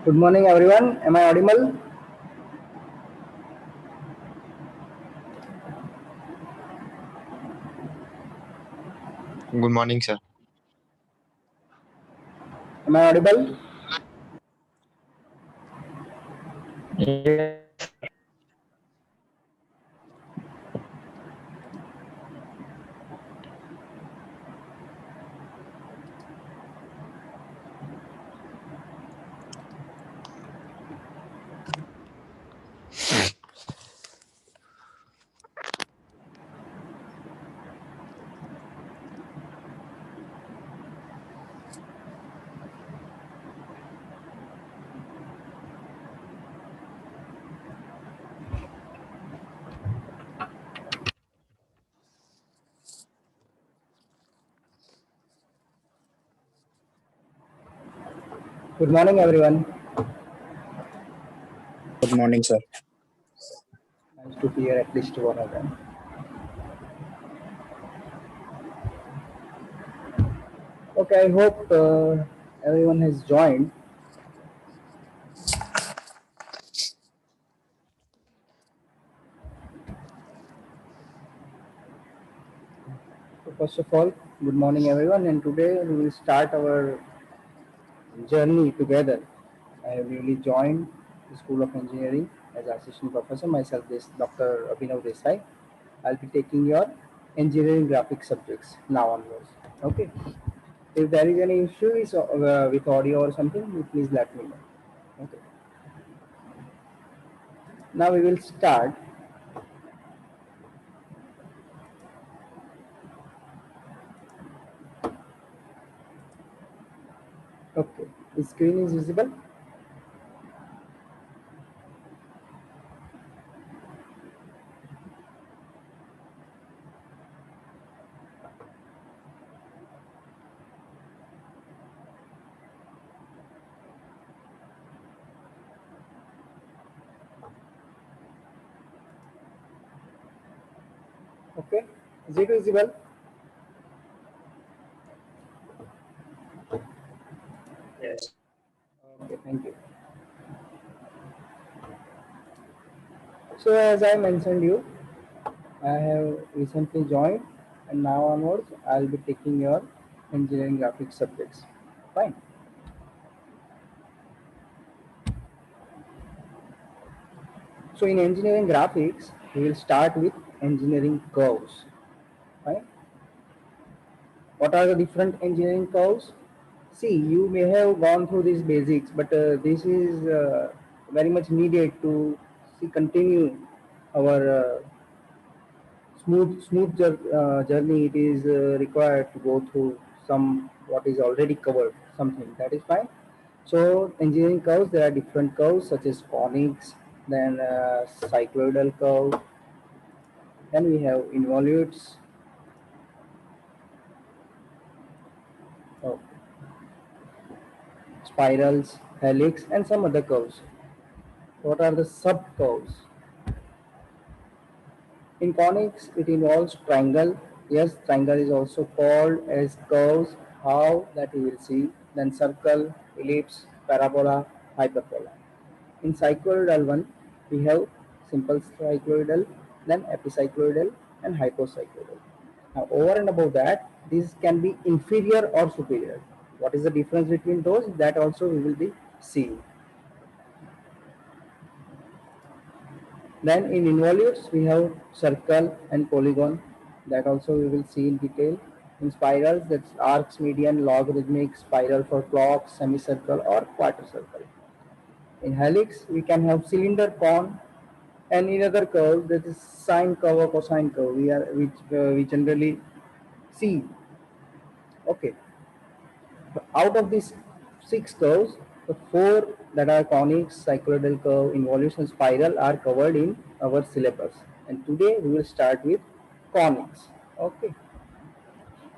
Good morning, everyone. Am I audible? Good morning, sir. Am I audible? Yes, sir. Good morning, everyone. Good morning, sir. Nice to hear at least one of them. Okay, I hope everyone has joined. So first of all, good morning, everyone. And today we will start our journey together. I have newly joined the School of Engineering as assistant professor. Myself, this Dr. Abhinav Desai. I'll be taking your engineering graphics subjects now onwards. Okay. If there is any issue with audio or something, you please let me know. Okay. Now we will start. Okay. The screen is visible. Okay. Is it visible? Yes. Okay. Thank you. So as I mentioned you, I have recently joined, and now onwards I'll be taking your engineering graphics subjects. Fine. So in engineering graphics, we will start with engineering curves. Fine. What are the different engineering curves? See, you may have gone through these basics, but this is very much needed to see continue our smooth journey. It is required to go through some what is already covered, something that is fine. So engineering curves, there are different curves such as conics, then cycloidal curve, then we have involutes, oh, spirals, helix, and some other curves. What are the sub curves? In conics, it involves triangle. Yes, triangle is also called as curves. How, that you will see. Then circle, ellipse, parabola, hyperbola. In cycloidal one, we have simple cycloidal, then epicycloidal, and hypocycloidal. Now, over and above that, these can be inferior or superior. What is the difference between those? That also we will be seeing. Then in involutes, we have circle and polygon. That also we will see in detail. In spirals, that's arcs, median, logarithmic, spiral for clock, semicircle, or quarter circle. In helix, we can have cylinder, cone, and in other curves, that is sine curve or cosine curve. We generally see. Okay, out of these six curves, the four that are conics, cycloidal curve, involutes, and spiral are covered in our syllabus. And today we will start with conics. Okay.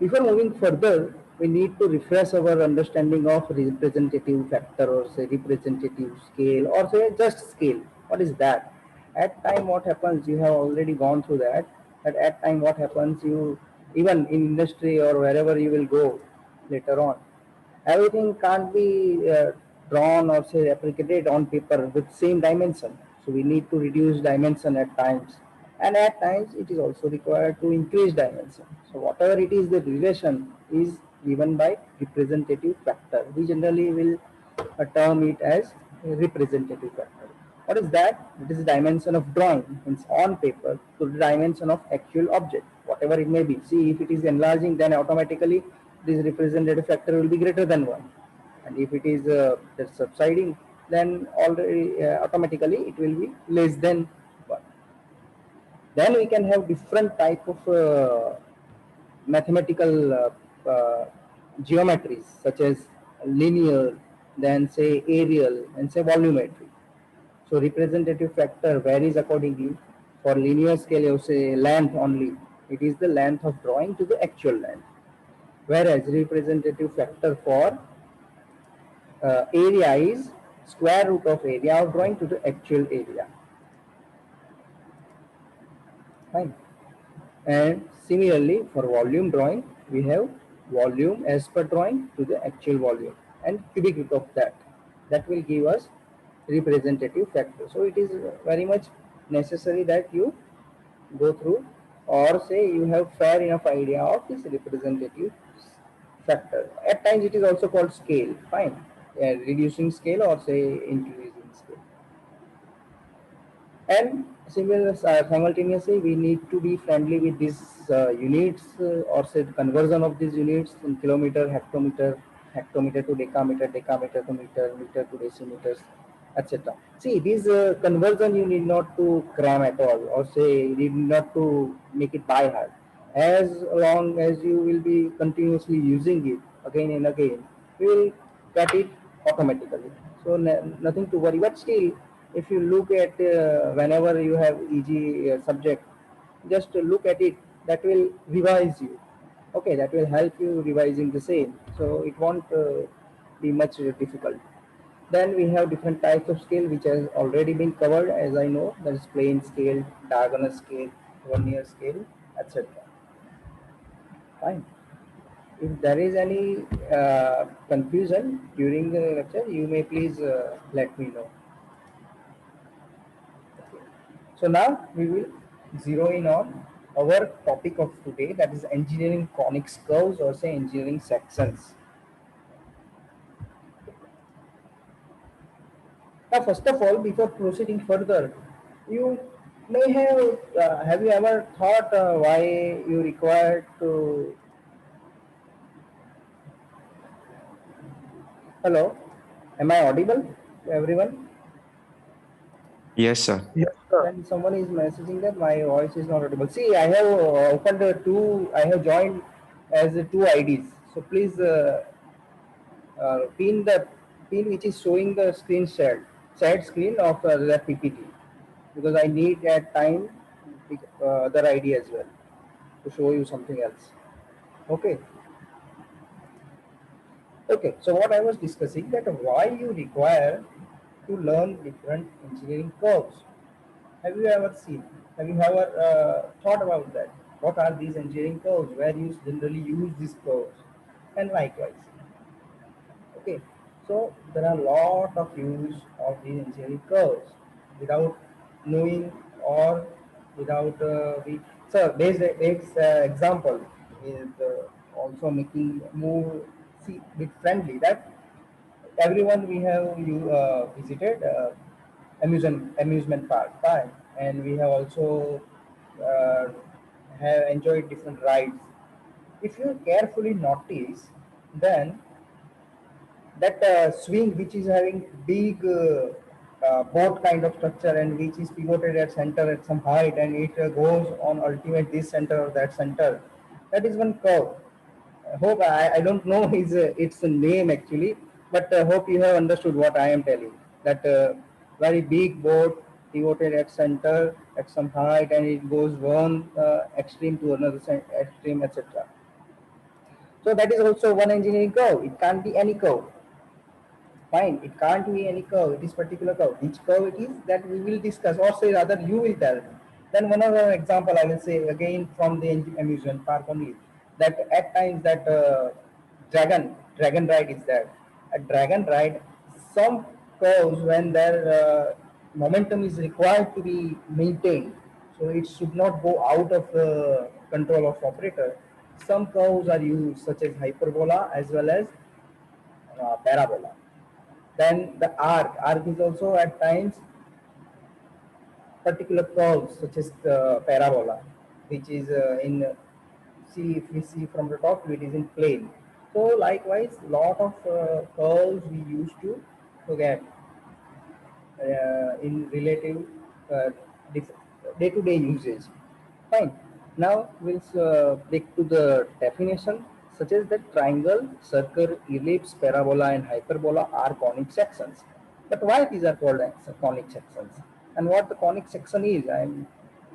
Before moving further, we need to refresh our understanding of representative factor or say representative scale or say just scale. What is that? At time what happens, you have already gone through that. At time what happens, you even in industry or wherever you will go later on, everything can't be drawn or say replicated on paper with same dimension. So we need to reduce dimension at times, and at times it is also required to increase dimension. So whatever it is, the relation is given by representative factor. We generally will term it as a representative factor. What is that? It is the dimension of drawing, means on paper, to the dimension of actual object, whatever it may be. See, if it is enlarging, then automatically this representative factor will be greater than 1. And if it is subsiding, then already automatically it will be less than 1. Then we can have different type of mathematical geometries such as linear, then say aerial, and say volumetry. So representative factor varies accordingly. For linear scale, you say length only. It is the length of drawing to the actual length. Whereas representative factor for area is square root of area of drawing to the actual area. Fine. And similarly, for volume drawing, we have volume as per drawing to the actual volume and cubic root of that. That will give us representative factor. So it is very much necessary that you go through or say you have fair enough idea of this representative factor. At times it is also called scale. Fine. Reducing scale or say increasing scale. And simultaneously, we need to be friendly with these units or say the conversion of these units in kilometer, hectometer, hectometer to decameter, decameter to meter, meter to decimeters, etc. See, these conversion you need not to cram at all or say you need not to make it by heart. As long as you will be continuously using it again and again, you will get it automatically. So nothing to worry. But still, if you look at whenever you have easy subject, just look at it. That will revise you. Okay, that will help you revising the same. So it won't be much difficult. Then we have different types of scale which has already been covered, as I know. There is plane scale, diagonal scale, vernier scale, etc. Fine. If there is any confusion during the lecture, you may please let me know. So now we will zero in on our topic of today, that is engineering conics curves or say engineering sections. Now first of all, before proceeding further, you may have you ever thought why you require to, hello, am I audible to everyone? Yes, sir. Yes, sir. Then someone is messaging that my voice is not audible. See, I have opened I have joined as two IDs. So please pin the pin which is showing the screen shared screen of the PPT. because I need at time the other idea as well to show you something else. Okay. Okay. So what I was discussing, that why you require to learn different engineering curves. Have you ever seen? Have you ever thought about that? What are these engineering curves? Where you generally use these curves? And likewise. Okay, so there are a lot of use of these engineering curves without knowing or without we. So this example is also making more see bit friendly that everyone we have you visited amusement park, fine, and we have also uh, have enjoyed different rides. If you carefully notice, then that swing which is having big boat kind of structure and which is pivoted at center at some height and it goes on ultimate this center or that center, that is one curve. I hope I don't know his its name actually, but hope you have understood what I am telling. That very big boat pivoted at center at some height and it goes one extreme to another extreme, etc. So that is also one engineering curve. It can't be any curve. Fine, it can't be any curve, it is particular curve. Which curve it is, that we will discuss, or say rather you will tell. Then one other example I will say again from the amusement park only, that at times that dragon ride is there. At dragon ride, some curves when their momentum is required to be maintained, so it should not go out of the control of operator. Some curves are used such as hyperbola as well as parabola. Then the arc is also at times particular curves such as parabola, which is in see if we see from the top it is in plane. So likewise, lot of curves we used to get in relative uh, day-to-day usage. Fine. Now we'll stick to the definition, such as that triangle, circle, ellipse, parabola, and hyperbola are conic sections. But why these are called conic sections? And what the conic section is? I'm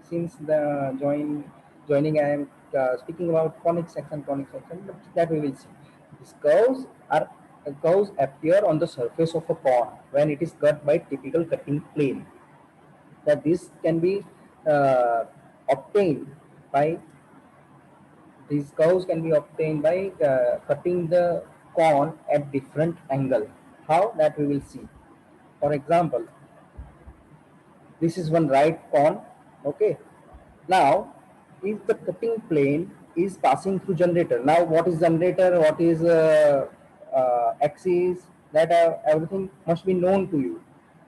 since the joining, I am speaking about conic section, but that we will see. These curves appear on the surface of a cone when it is cut by typical cutting plane. That this can be uh, obtained by these curves can be obtained by cutting the cone at different angle. How, that we will see. For example, this is one right cone. Okay. Now, if the cutting plane is passing through generator, now what is generator, what is axis, that everything must be known to you,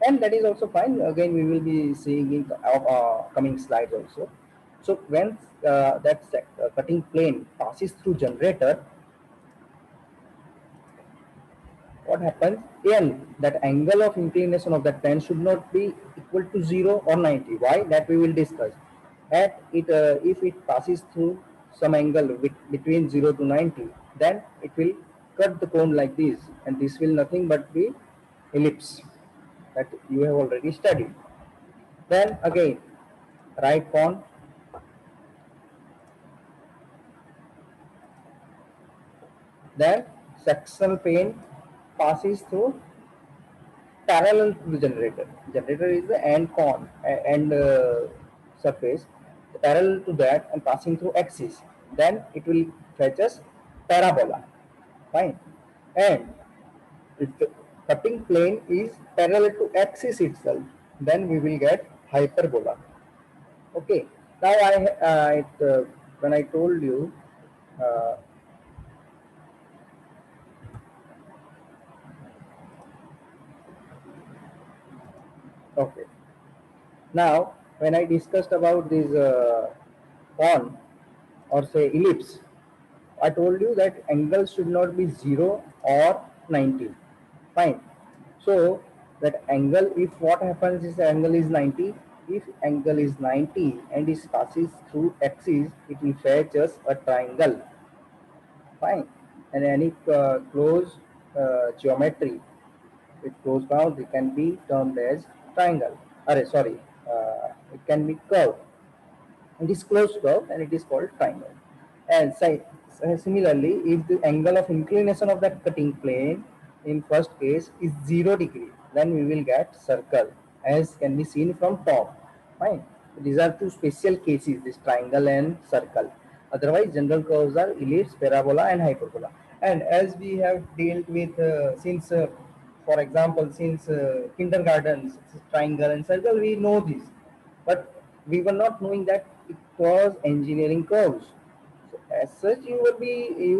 and that is also fine. Again, we will be seeing in coming slides also. So when that cutting plane passes through generator, what happens? N, that angle of inclination of that plane should not be equal to 0 or 90. Why? That we will discuss. At it, if it passes through some angle between 0 to 90, then it will cut the cone like this, and this will nothing but be ellipse that you have already studied. Then again, right cone, then sectional plane passes through parallel to the generator. Generator is the end cone and surface parallel to that and passing through axis. Then it will fetch us parabola. Fine. And if the cutting plane is parallel to axis itself, then we will get hyperbola. Okay. Now when I told you uh, okay. Now when I discussed about this cone or say ellipse, I told you that angle should not be 0 or 90. Fine. So that angle, if what happens is the angle is 90, if angle is 90 and it passes through axis, it will fetch us a triangle. Fine. And any closed geometry with closed boundary can be termed as triangle. Sorry. It can be curved. It is closed curve and it is called triangle. And similarly, if the angle of inclination of that cutting plane in first case is 0 degree, then we will get circle, as can be seen from top. Fine. These are two special cases, this triangle and circle. Otherwise, general curves are ellipse, parabola, and hyperbola. And as we have dealt with since, for example, since kindergarten, triangle and circle, we know this, but we were not knowing that it was engineering curves. So as such, you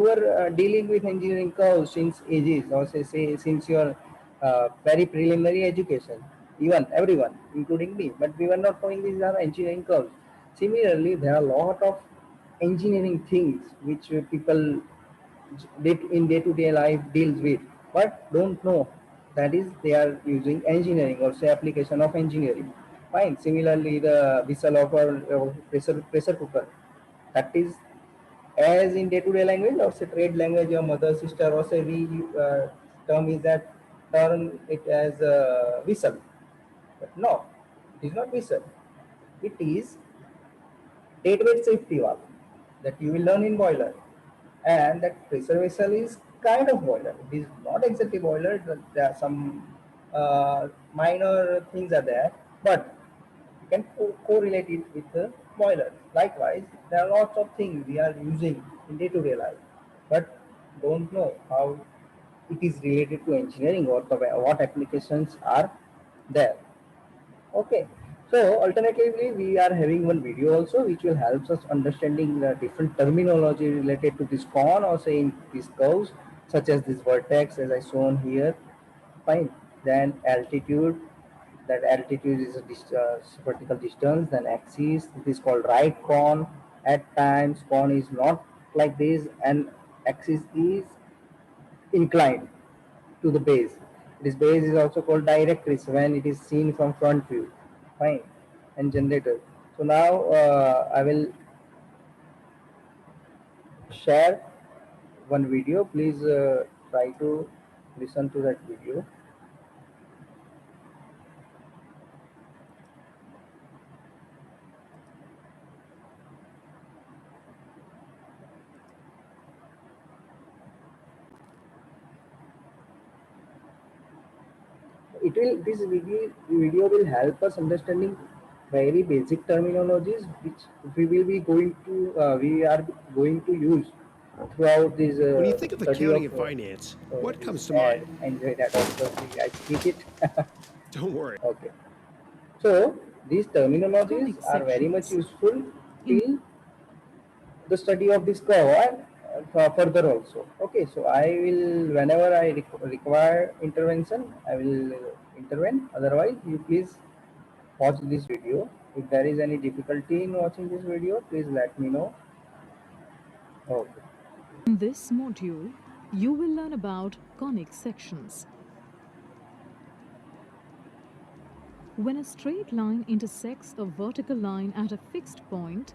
were dealing with engineering curves since ages, or say since your very preliminary education. Even everyone, including me, but we were not knowing these are engineering curves. Similarly, there are a lot of engineering things which people in day-to-day life deals with, but don't know that is they are using engineering or say application of engineering. Fine. Similarly, the whistle of our pressure cooker, that is as in day-to-day language or say trade language, your mother, sister, or say we term is that term it as a whistle, but no, it is not whistle. It is deadweight safety valve that you will learn in boiler, and that pressure vessel is kind of boiler. It is not exactly boiler. There are some minor things are there, but you can correlate it with the boiler. Likewise, there are lots of things we are using in day-to-day life, but don't know how it is related to engineering or what applications are there. Okay. So alternatively, we are having one video also which will help us understanding the different terminology related to this cone or saying these curves, such as this vertex as I shown here. Fine. Then altitude. That altitude is a vertical distance. Then axis. It is called right cone. At times, cone is not like this, and axis is inclined to the base. This base is also called directrix when it is seen from front view. Fine. And generator. So now I will share one video. Please try to listen to that video. This video will help us understanding very basic terminologies which we are going to use throughout this When you think of study of accounting and finance, what this comes to ad. mind? Enjoy that also. I speak it. Don't worry. Okay. So these terminologies Comic are very much sections. useful till the study of this curve and further also. Okay, so I will, whenever I require intervention, I will intervene. Otherwise, you please watch this video. If there is any difficulty in watching this video, please let me know. Okay. In this module, you will learn about conic sections. When a straight line intersects a vertical line at a fixed point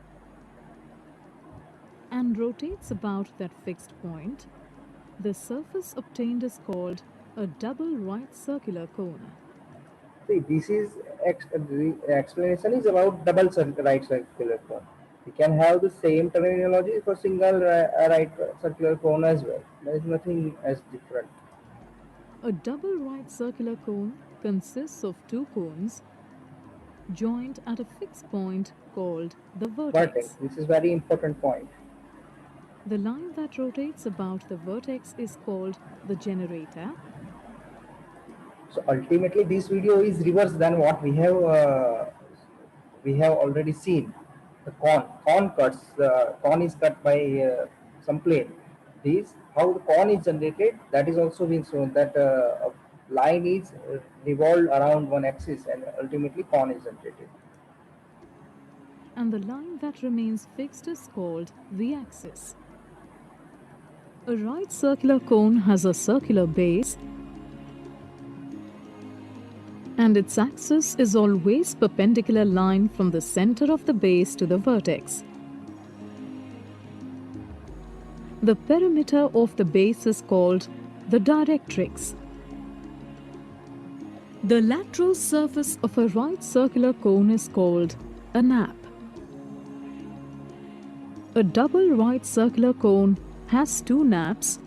and rotates about that fixed point, the surface obtained is called a double right circular cone. See, this is the explanation is about double right circular cone. We can have the same terminology for single right circular cone as well. There is nothing as different. A double right circular cone consists of two cones joined at a fixed point called the Vertex. vertex. This is very important point. The line that rotates about the vertex is called the generator. So ultimately, this video is reverse than what we have already seen. The corn cuts. The corn is cut by some plane. This how the corn is generated. That is also been shown that a line is revolved around one axis and ultimately corn is generated. And the line that remains fixed is called the axis. A right circular cone has a circular base, and its axis is always perpendicular line from the center of the base to the vertex. The perimeter of the base is called the directrix. The lateral surface of a right circular cone is called a nap. A double right circular cone has two naps.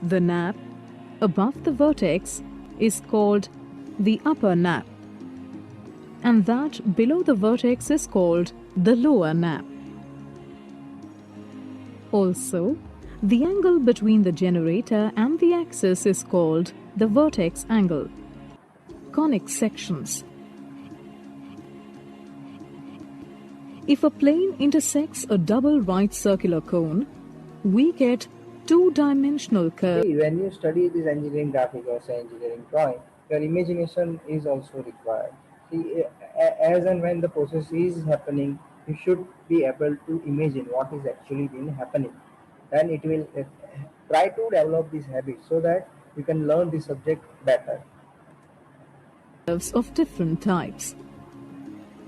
The nap above the vertex is called the upper nap, and that below the vertex is called the lower nap. Also, the angle between the generator and the axis is called the vertex angle. Conic sections. If a plane intersects a double right circular cone, we get two-dimensional curve. See, when you study this engineering graphic or say engineering drawing, your imagination is also required. See, as and when the process is happening, you should be able to imagine what is actually been happening. Then it will try to develop this habit so that you can learn the subject better. Curves of different types.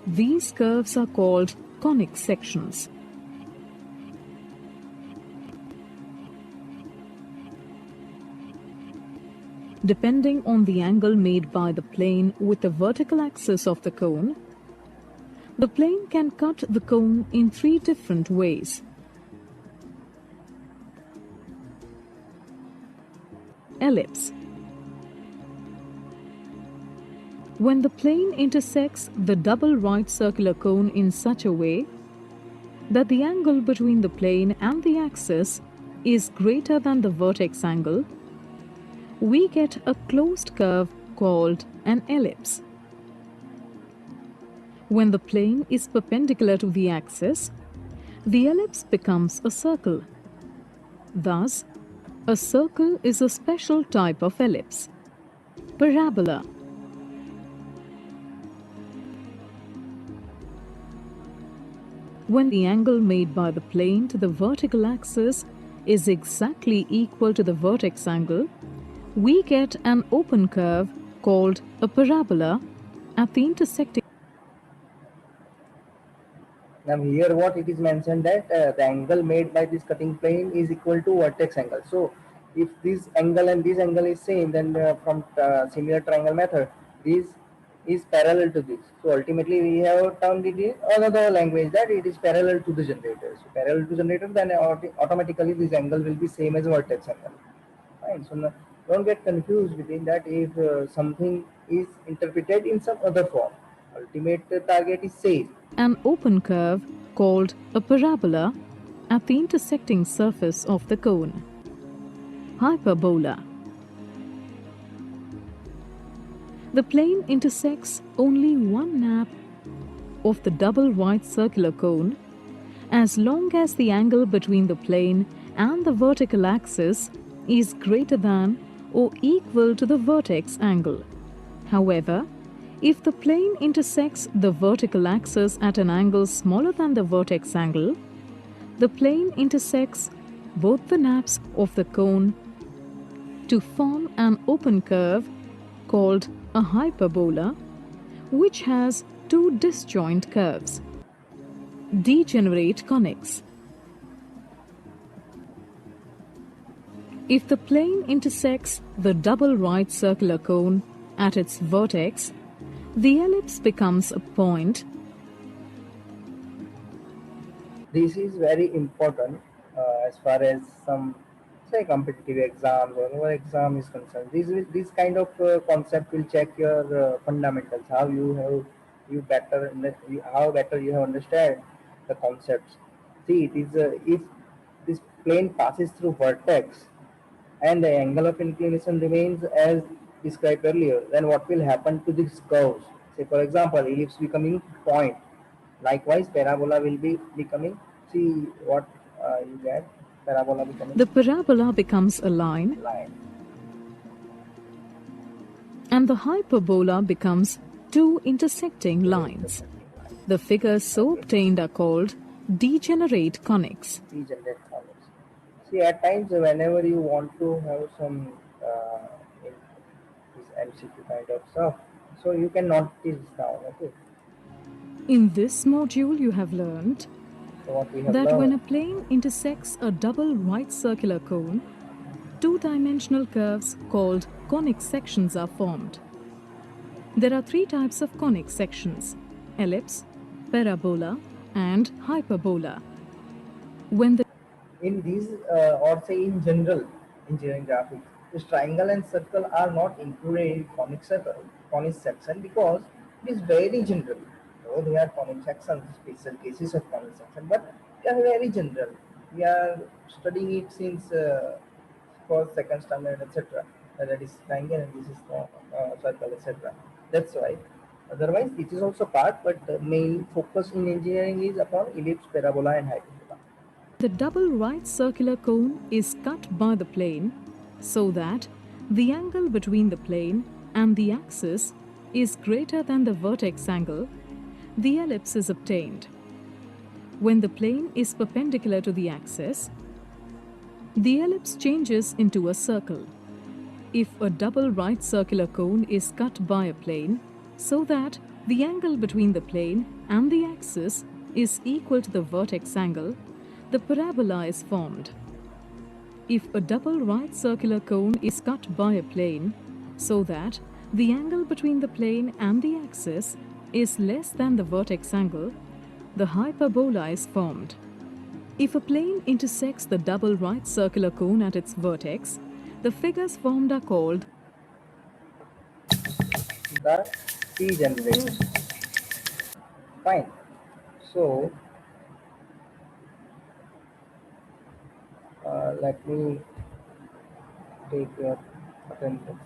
These curves are called conic sections. Depending on the angle made by the plane with the vertical axis of the cone, the plane can cut the cone in three different ways. Ellipse. When the plane intersects the double right circular cone in such a way that the angle between the plane and the axis is greater than the vertex angle, we get a closed curve called an ellipse. When the plane is perpendicular to the axis, the ellipse becomes a circle. Thus, a circle is a special type of ellipse. Parabola. When the angle made by the plane to the vertical axis is exactly equal to the vertex angle, we get an open curve called a parabola at the intersecting. Now here what it is mentioned that the angle made by this cutting plane is equal to vertex angle. So if this angle and this angle is same, then from similar triangle method, this is parallel to this. So ultimately we have termed it in another language that it is parallel to the generator. So parallel to generator, then automatically this angle will be same as vertex angle. Fine. So now, don't get confused between that if something is interpreted in some other form. Ultimate target is same. An open curve called a parabola at the intersecting surface of the cone. Hyperbola. The plane intersects only one nap of the double right circular cone as long as the angle between the plane and the vertical axis is greater than or equal to the vertex angle. However, if the plane intersects the vertical axis at an angle smaller than the vertex angle, the plane intersects both the naps of the cone to form an open curve called a hyperbola, which has two disjoint curves. Degenerate conics. If the plane intersects the double right circular cone at its vertex, the ellipse becomes a point. This is very important as far as some say competitive exams or our exam is concerned. This kind of concept will check your fundamentals, how you how better you have understand the concepts. See, it is if this plane passes through vertex and the angle of inclination remains as described earlier, then what will happen to these curves? Say for example, ellipse becoming point. Likewise, parabola will be becoming. See what you get. Parabola becoming The parabola becomes a line, and the hyperbola becomes two intersecting lines. The figures so obtained are called degenerate conics. Degenerate conics. See, at times whenever you want to have some this MCQ kind of stuff, so you can note this down. Okay. In this module, you have learned So what we have that learned. when a plane intersects a double right circular cone, two-dimensional curves called conic sections are formed. There are three types of conic sections: ellipse, parabola, and hyperbola. When the In these, or say in general, engineering graphics, this triangle and circle are not included in conic section because it is very general. Though they are conic sections, special cases of conic section, but they are very general. We are studying it since first, second standard, etc. That is triangle and this is circle, etc. That's why. Otherwise, it is also part, but the main focus in engineering is upon ellipse, parabola, and hyperbola. The double right circular cone is cut by the plane so that the angle between the plane and the axis is greater than the vertex angle, the ellipse is obtained. When the plane is perpendicular to the axis, the ellipse changes into a circle. If a double right circular cone is cut by a plane so that the angle between the plane and the axis is equal to the vertex angle, the parabola is formed. If a double right circular cone is cut by a plane so that the angle between the plane and the axis is less than the vertex angle, the hyperbola is formed. If a plane intersects the double right circular cone at its vertex, the figures formed are called The T generates. Fine. So let me take your attendance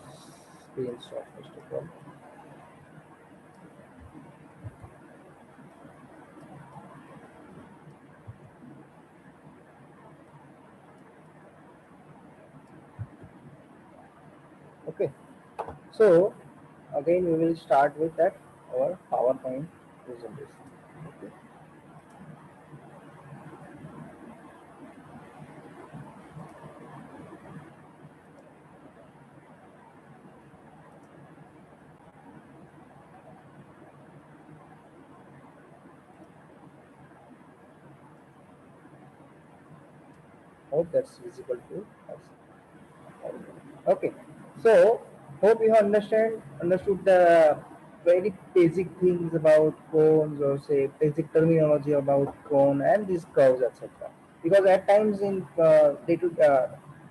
screenshot first of all. Okay. So again we will start with that our PowerPoint presentation. Okay. Hope that's visible to us. Okay, so hope you have understood the very basic things about cones or say basic terminology about cone and these curves, etc. Because at times in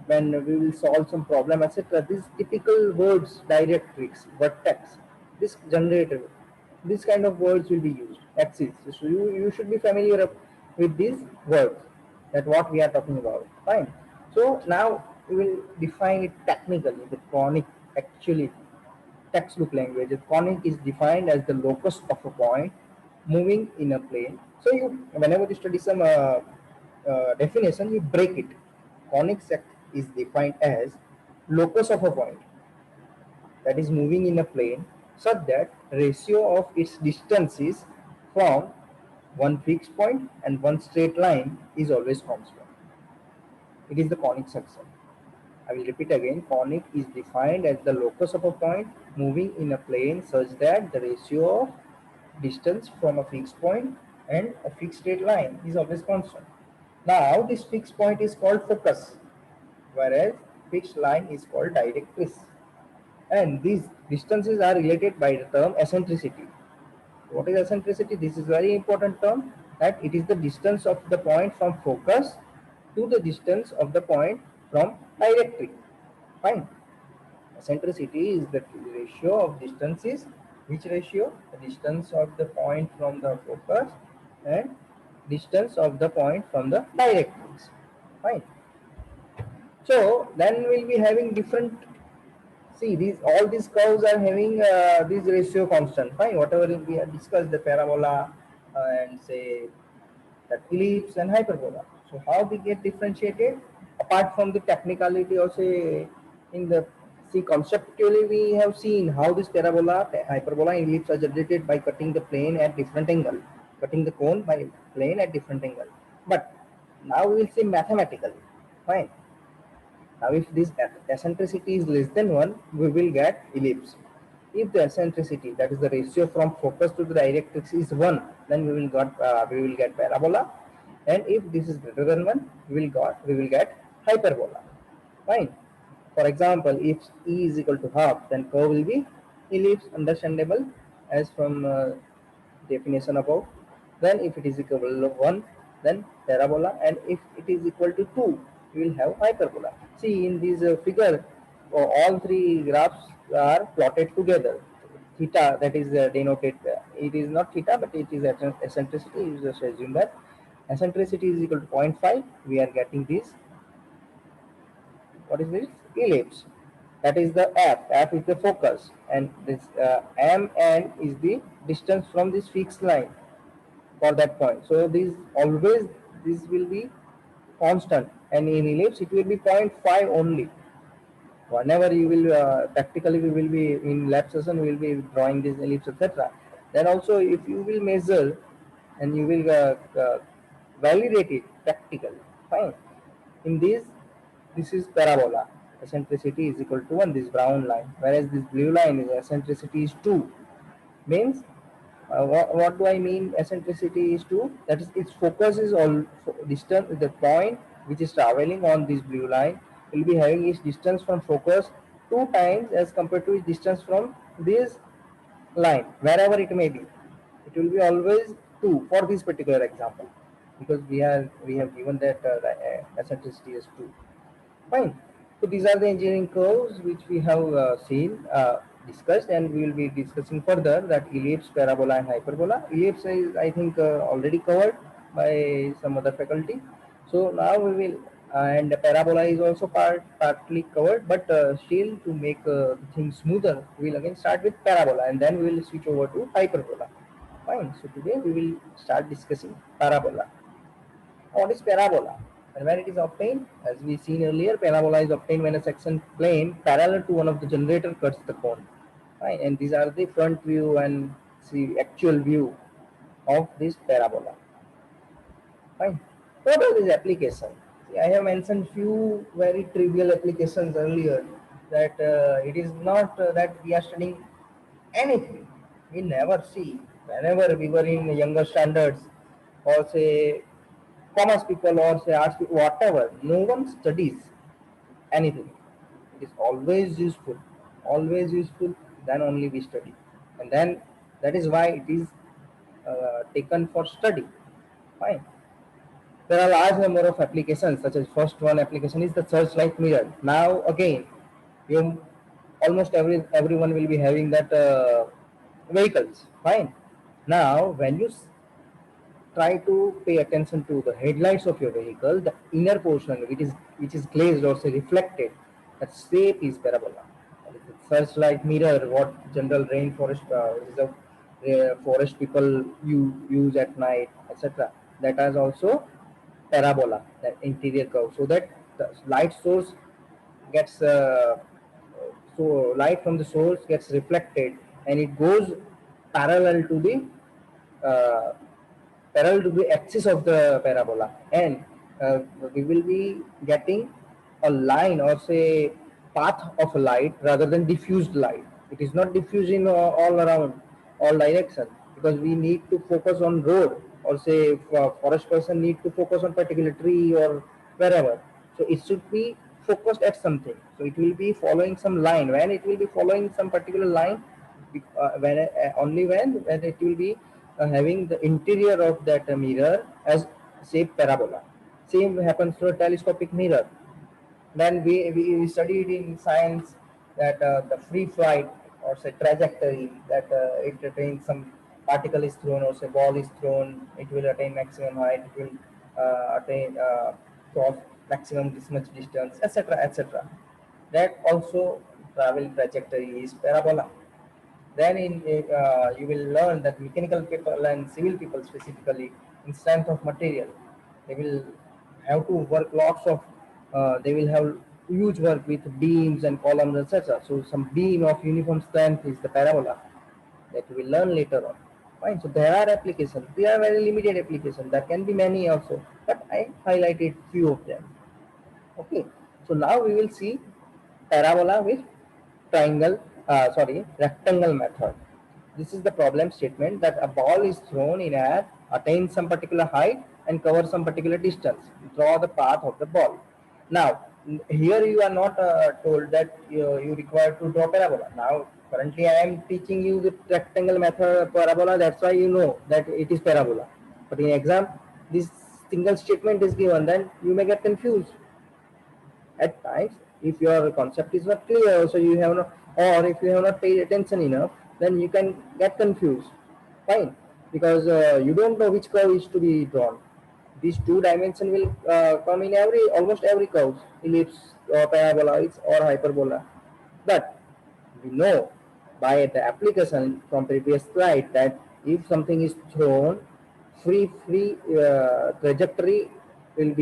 when we will solve some problem, etc., these typical words, directrix, vertex, this generator, this kind of words will be used. Axis. So you should be familiar with these words, that what we are talking about. Fine. So now we will define it technically. The conic, actually textbook language. The conic is defined as the locus of a point moving in a plane. So you, whenever you study some definition, you break it. Conic sect is defined as locus of a point that is moving in a plane such that ratio of its distances from one fixed point and one straight line is always constant. It is the conic section. I will repeat again. Conic is defined as the locus of a point moving in a plane such that the ratio of distance from a fixed point and a fixed straight line is always constant. Now this fixed point is called focus, whereas fixed line is called directrix. And these distances are related by the term eccentricity. What is eccentricity? This is very important term, that it is the distance of the point from focus to the distance of the point from directrix. Fine. Eccentricity is the ratio of distances. Which ratio? The distance of the point from the focus and distance of the point from the directrix. Fine. So then we'll be having different. See, these all these curves are having this ratio constant. Fine. Whatever we have discussed, the parabola and say that ellipse and hyperbola. So how we get differentiated apart from the technicality, or say in the, see, conceptually we have seen how this parabola, hyperbola and ellipse are generated by cutting the plane at different angle, cutting the cone by plane at different angle. But now we will see mathematically. Fine. Now if this eccentricity is less than 1, we will get ellipse. If the eccentricity, that is the ratio from focus to the directrix, is 1, then we will get parabola. And if this is greater than 1, we will get hyperbola. Fine. For example, if E is equal to half, then curve will be ellipse, understandable as from definition above. Then if it is equal to 1, then parabola, and if it is equal to 2, you will have hyperbola. See, in this figure, all three graphs are plotted together. Theta, that is denoted, it is not theta, but it is eccentricity. You just assume that eccentricity is equal to 0.5. We are getting this. What is this? Ellipse. That is the f. F is the focus, and this m and is the distance from this fixed line for that point. So this will be constant, and in ellipse it will be 0.5 only. Whenever you will practically, we will be in lab session, we will be drawing this ellipse, etc. Then also, if you will measure and you will validate it practically, fine. In this is parabola. Eccentricity is equal to 1, this brown line, whereas this blue line is eccentricity is 2. Means what do I mean? Eccentricity is 2. That is, its focus is all distance. The point which is traveling on this blue line will be having its distance from focus 2 times as compared to its distance from this line, wherever it may be. It will be always 2 for this particular example, because we have given that eccentricity as 2. Fine. So these are the engineering curves which we have discussed, and we will be discussing further that ellipse, parabola, and hyperbola. Ellipse is, I think, already covered by some other faculty. So now we will, and parabola is also partly covered, but still to make things smoother, we will again start with parabola, and then we will switch over to hyperbola. Fine. So today we will start discussing parabola. What is parabola? And when it is obtained, as we seen earlier, parabola is obtained when a section plane parallel to one of the generator cuts the cone. Right? And these are the front view and see actual view of this parabola. Fine. What are these applications? See, I have mentioned few very trivial applications earlier, that it is not that we are studying anything. We never see. Whenever we were in younger standards, or say commerce people, or say arts people, whatever, no one studies anything. It is always useful, then only we study. And then that is why it is taken for study. Fine. There are large number of applications, such as first one application is the searchlight mirror. Now again, you almost everyone will be having that vehicles. Fine. Now when you try to pay attention to the headlights of your vehicle, the inner portion which is glazed or say reflected, that shape is parabola. And it's a searchlight mirror, what general rainforest reserve forest people use at night, etc. That is also parabola, that interior curve, so that the light source gets so light from the source gets reflected, and it goes parallel to the uh, axis of the parabola, and we will be getting a line, or say path of light, rather than diffused light. It is not diffused in all around, all direction, because we need to focus on road, or say forest person need to focus on particular tree or wherever. So it should be focused at something. So it will be following some line. When it will be following some particular line, when only when it will be having the interior of that mirror as say parabola. Same happens to a telescopic mirror. Then we studied in science that the free flight, or say trajectory, that it attains some particle is thrown, or say ball is thrown, it will attain maximum height, it will attain cross maximum this much distance, etc., etc. That also travel trajectory is parabola. Then you will learn that mechanical people and civil people specifically, in strength of material, they will have to work lots of, they will have huge work with beams and columns, etc. So some beam of uniform strength is the parabola that we will learn later on. Fine. So there are applications. They are very limited applications. There can be many also, but I highlighted few of them. Okay. So now we will see parabola with rectangle method. This is the problem statement, that a ball is thrown in air, attains some particular height, and covers some particular distance. Draw the path of the ball. Now, here you are not told that you require to draw parabola. Now, Currently, I am teaching you the rectangle method parabola. That's why you know that it is parabola. But in exam, this single statement is given, then you may get confused at times. If your concept is not clear, so you have not, or if you have not paid attention enough, then you can get confused. Fine, because you don't know which curve is to be drawn. These two dimension will come in almost every curve, ellipse or parabola or hyperbola. But we know by the application from previous slide that if something is thrown, free will be trajectory will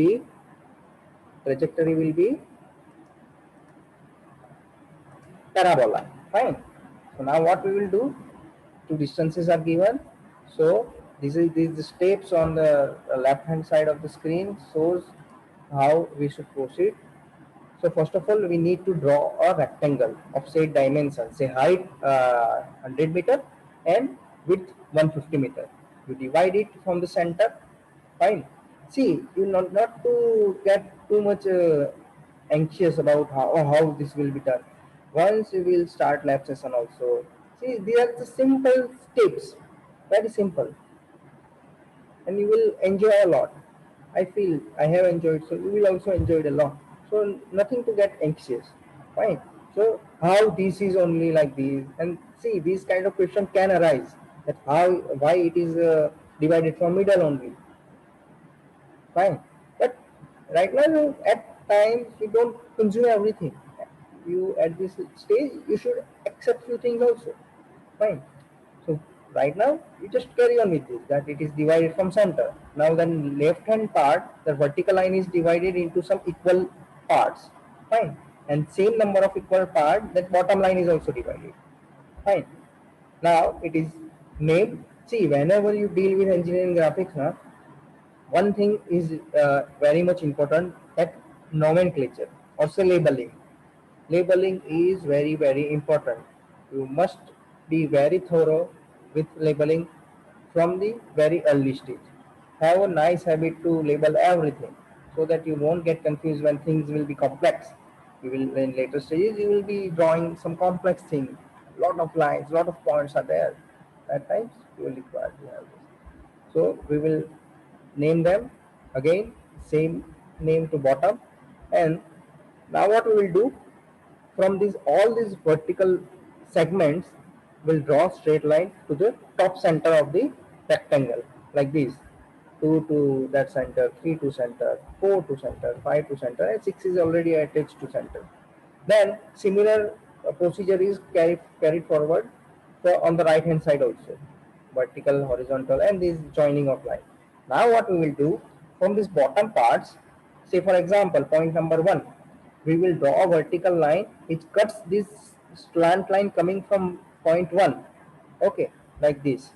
be parabola. Fine. So now what we will do? Two distances are given. So these steps on the left hand side of the screen shows how we should proceed. So first of all, we need to draw a rectangle of said dimensions, say height 100 meter and width 150 meter. You divide it from the center. Fine. See, you not to get too much anxious about how this will be done. Once we will start lab session also. See, these are the simple steps, very simple, and you will enjoy a lot. I feel I have enjoyed, so you will also enjoy it a lot. So nothing to get anxious. Fine. So how this is only like this, and see these kind of question can arise that why it is divided from middle only. Fine. But right now at times you don't consume everything. You at this stage you should accept few things also. Fine. So right now you just carry on with this that it is divided from center. Now then left hand part, the vertical line is divided into some equal parts. Fine. And same number of equal parts, that bottom line is also divided. Fine. Now it is named. See, whenever you deal with engineering graphics, now one thing is very much important, that nomenclature or say labeling. Labeling is very important. You must be very thorough with labeling from the very early stage. Have a nice habit to label everything so that you won't get confused when things will be complex. You will in later stages you will be drawing some complex thing. Lot of lines, lot of points are there. At times you will require to have this. So we will name them again, same name to bottom. And now what we will do, from these all these vertical segments will draw straight line to the top center of the rectangle like this. 2 to that center, 3 to center, 4 to center, 5 to center, and 6 is already attached to center. Then similar procedure is carried forward on the right hand side also, vertical, horizontal, and this joining of line. Now what we will do, from these bottom parts, say for example point number 1, we will draw a vertical line which cuts this slant line coming from point 1. Okay, like this.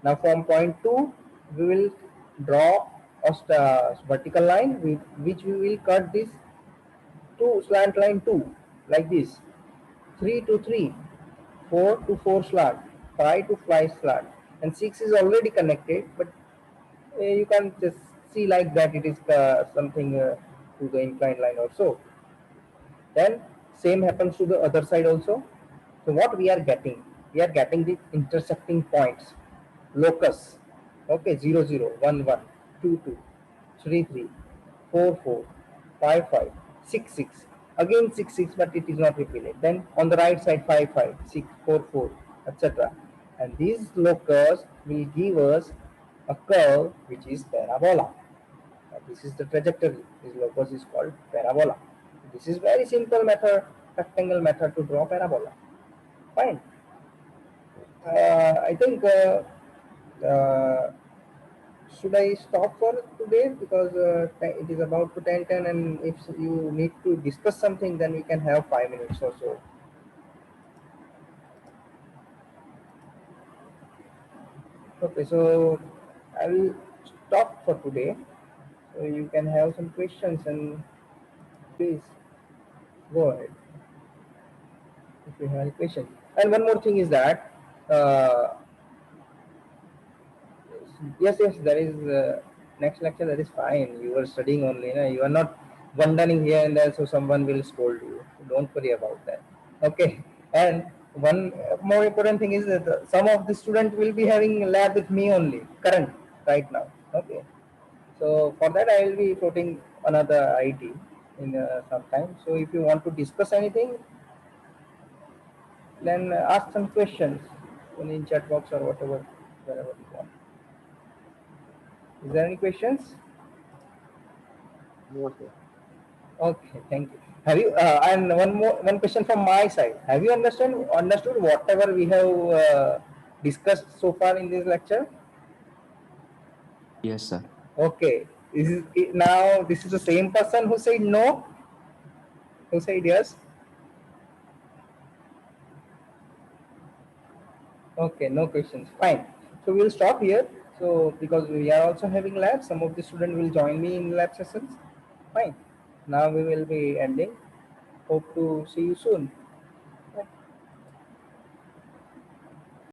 Now from point 2 we will draw a vertical line which we will cut this to slant line 2 like this. 3 to 3, 4 to 4 slant, 5 to 5 slant, and 6 is already connected, but you can just see like that it is something to the inclined line also. Then same happens to the other side also. So what we are getting? We are getting the intersecting points, locus. Okay, 0 0, 1 1, 2 2, 3 3, 4 4, 5 5, 6 6. Again 6 6, but it is not repeated. Then on the right side 5 5, 6 4 4, etc. And these locus will give us a curve which is parabola. This is the trajectory. This locus is called parabola. This is very simple method, rectangle method to draw parabola. Fine. I think should I stop for today, because it is about to 10:10, and if you need to discuss something, then we can have 5 minutes or so. Okay, so I will stop for today. So you can have some questions, and please go ahead if you have any questions. And one more thing is that yes, there is next lecture. That is fine. You are studying only. You are not wandering here and there, so someone will scold you. Don't worry about that. Okay. And one more important thing is that some of the students will be having lab with me only current right now. Okay, so for that I will be putting another IT in some time. So if you want to discuss anything, then ask some questions in chat box or whatever, wherever you want. Is there any questions? No, sir. Okay, thank you. Have you and one question from my side. Have you understood whatever we have discussed so far in this lecture? Yes, sir. Okay. Now this is the same person who said no, who said yes. Okay, no questions. Fine. So we'll stop here. So because we are also having labs, some of the students will join me in lab sessions. Fine. Now we will be ending. Hope to see you soon.